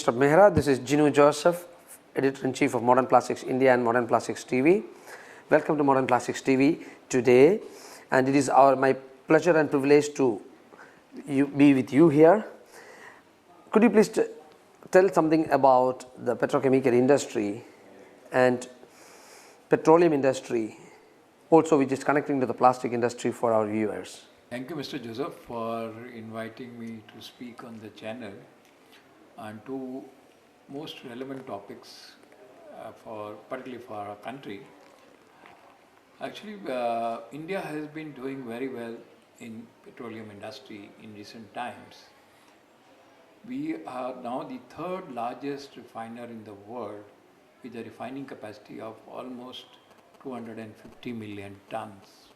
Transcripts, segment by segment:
Mr. Mehra. This is Jinu Joseph, Editor-in-Chief of Modern Plastics India and Modern Plastics TV. Welcome to Modern Plastics TV today, and it is my pleasure and privilege to be with you here. Could you please tell something about the petrochemical industry and petroleum industry, also which is connecting to the plastic industry for our viewers? Thank you, Mr. Joseph, for inviting me to speak on the channel on two most relevant topics, particularly for our country. Actually, India has been doing very well in petroleum industry in recent times. We are now the third largest refiner in the world with a refining capacity of almost 250 million tons.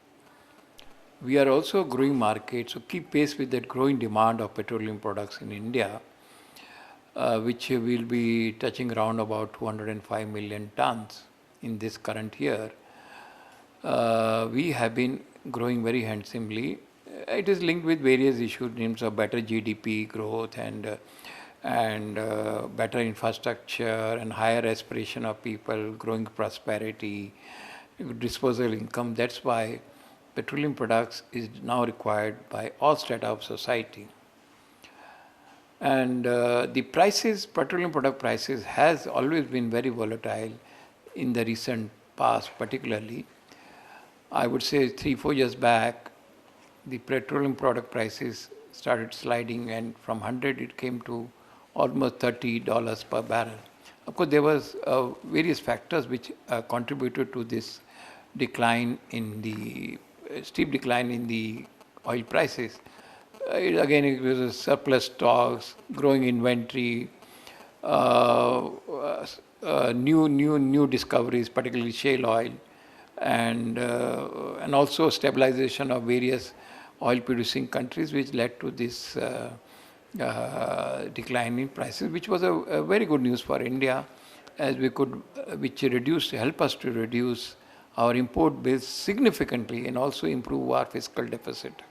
We are also a growing market, so keep pace with that growing demand of petroleum products in India, which will be touching around about 205 million tons in this current year. We have been growing very handsomely. It is linked with various issues in terms of better GDP growth and better infrastructure and higher aspiration of people, growing prosperity, disposable income. That's why petroleum products is now required by all strata of society. And the prices, petroleum product prices, has always been very volatile in the recent past, particularly. I would say 3-4 years back, the petroleum product prices started sliding, and from 100 it came to almost $30 per barrel. Of course, there was various factors which contributed to this decline in the steep decline in the oil prices. It was surplus stocks, growing inventory, new discoveries, particularly shale oil, and also stabilization of various oil-producing countries, which led to this decline in prices, which was a very good news for India, as we could, help us to reduce our import bills significantly and also improve our fiscal deficit.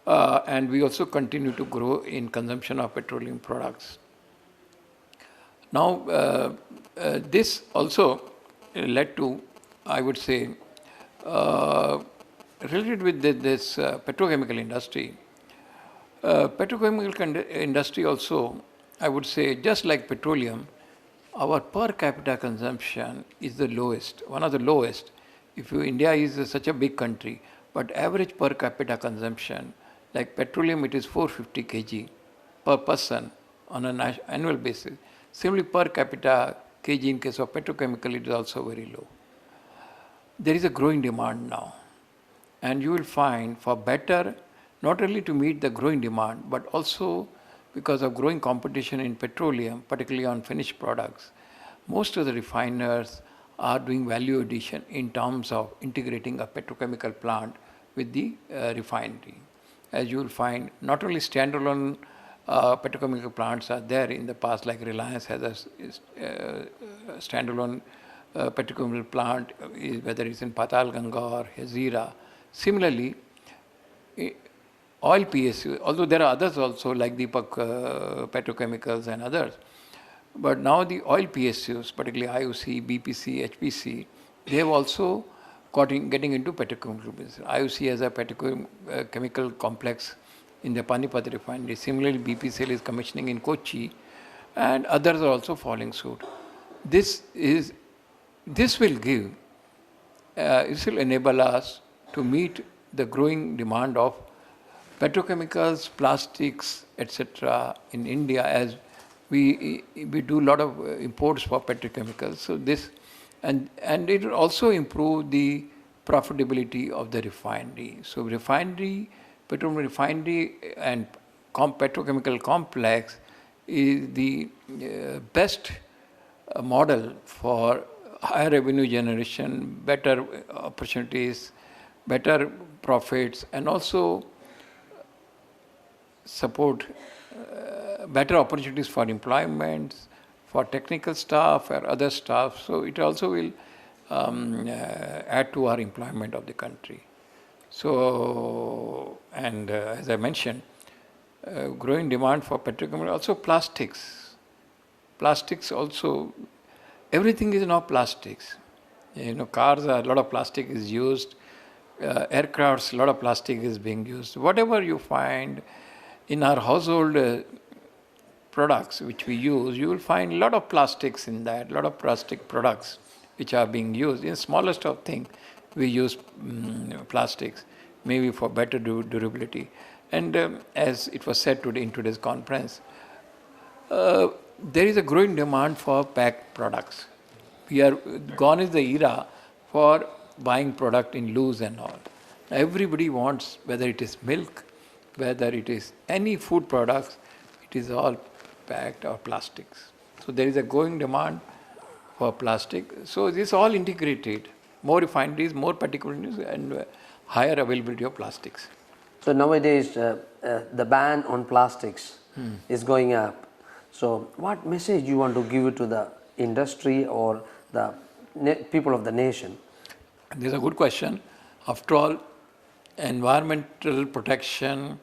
And we also continue to grow in consumption of petroleum products. Now, this also led to, I would say, related with this petrochemical industry. Petrochemical industry also, I would say, just like petroleum, our per capita consumption is the lowest, one of the lowest. India is such a big country, but average per capita consumption, like petroleum, it is 450 kg per person on an annual basis. Similarly, per capita kg in case of petrochemical, it is also very low. There is a growing demand now, and you will find for better, not only to meet the growing demand, but also because of growing competition in petroleum, particularly on finished products, most of the refiners are doing value addition in terms of integrating a petrochemical plant with the refinery. As you will find, not only standalone petrochemical plants are there in the past, like Reliance has a standalone petrochemical plant, whether it's in Patalganga or Hazira. Similarly, oil PSU, although there are others also like Deepak Petrochemicals and others, but now the oil PSUs, particularly IOC, BPC, HPC, they have also getting into petrochemical business. IOC has a petrochemical complex in the Panipat refinery. Similarly, BPCL is commissioning in Kochi, and others are also following suit. This will enable us to meet the growing demand of petrochemicals, plastics, etc. in India, as we do a lot of imports for petrochemicals. So this, and it will also improve the profitability of the refinery. So refinery, petroleum refinery and petrochemical complex is the best model for higher revenue generation, better opportunities, better profits, and also support better opportunities for employment, for technical staff or other staff. So it also will add to our employment of the country. So, and as I mentioned, growing demand for petrochemical, also plastics. Plastics also, everything is now plastics. Cars, a lot of plastic is used. Aircrafts, a lot of plastic is being used. Whatever you find in our household products which we use, you will find a lot of plastics in that, a lot of plastic products which are being used. In smallest of things, we use plastics, maybe for better durability. And as it was said today in today's conference, there is a growing demand for packed products. Gone is the era for buying product in loose and all. Everybody wants, whether it is milk, whether it is any food products, it is all packed or plastics. So there is a growing demand for plastic. So this all integrated, more refineries, more particulates, and higher availability of plastics. So nowadays, the ban on plastics is going up. So what message you want to give to the industry or the people of the nation? This is a good question. After all, environmental protection,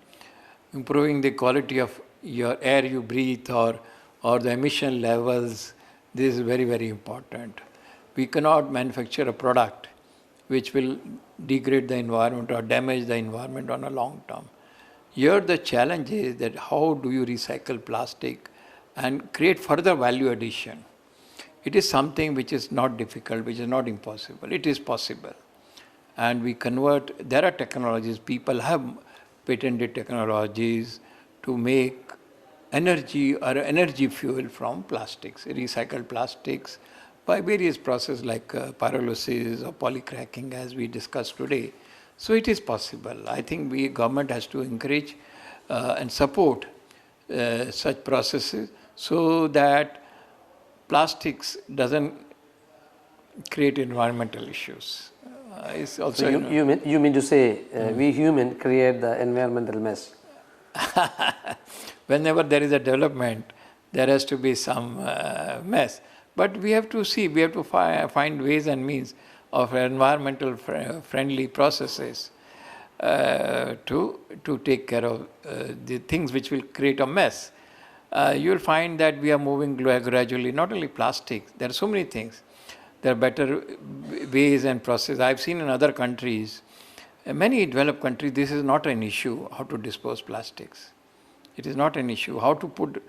improving the quality of your air you breathe or the emission levels, this is very, very important. We cannot manufacture a product which will degrade the environment or damage the environment on a long term. Here the challenge is that how do you recycle plastic and create further value addition. It is something which is not difficult, which is not impossible. It is possible. And we convert, there are technologies, people have patented technologies to make energy or energy fuel from plastics, recycled plastics by various processes like pyrolysis or polycracking as we discussed today. So it is possible. I think government has to encourage and support such processes so that plastics doesn't create environmental issues. It's also, so you mean to say we human create the environmental mess? Whenever there is a development, there has to be some mess. But we have to see, we have to find ways and means of environmental friendly processes to take care of the things which will create a mess. You will find that we are moving gradually, not only plastics, there are so many things. There are better ways and processes. I've seen in other countries, many developed countries, this is not an issue, how to dispose plastics. It is not an issue, how to put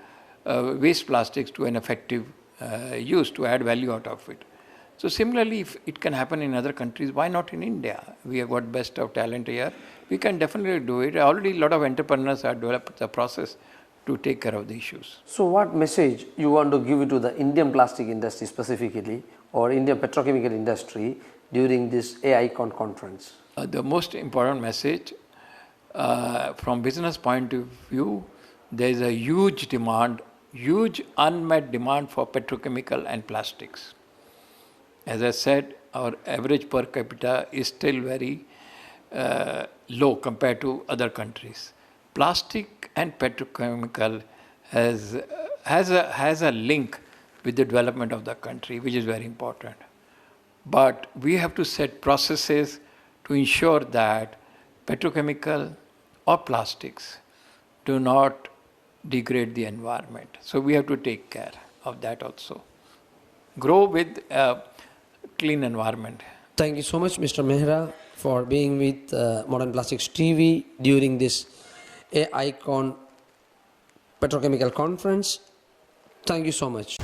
waste plastics to an effective use, to add value out of it. So similarly, if it can happen in other countries, why not in India? We have got best of talent here. We can definitely do it. Already a lot of entrepreneurs have developed the process to take care of the issues. So what message you want to give to the Indian plastic industry specifically or Indian petrochemical industry during this AICON conference? The most important message from business point of view, there is a huge demand, huge unmet demand for petrochemical and plastics. As I said, our average per capita is still very low compared to other countries. Plastic and petrochemical has a link with the development of the country, which is very important. But we have to set processes to ensure that petrochemical or plastics do not degrade the environment. So we have to take care of that also. Grow with a clean environment. Thank you so much, Mr. Mehra, for being with Modern Plastics TV during this AICON Petrochemical Conference. Thank you so much.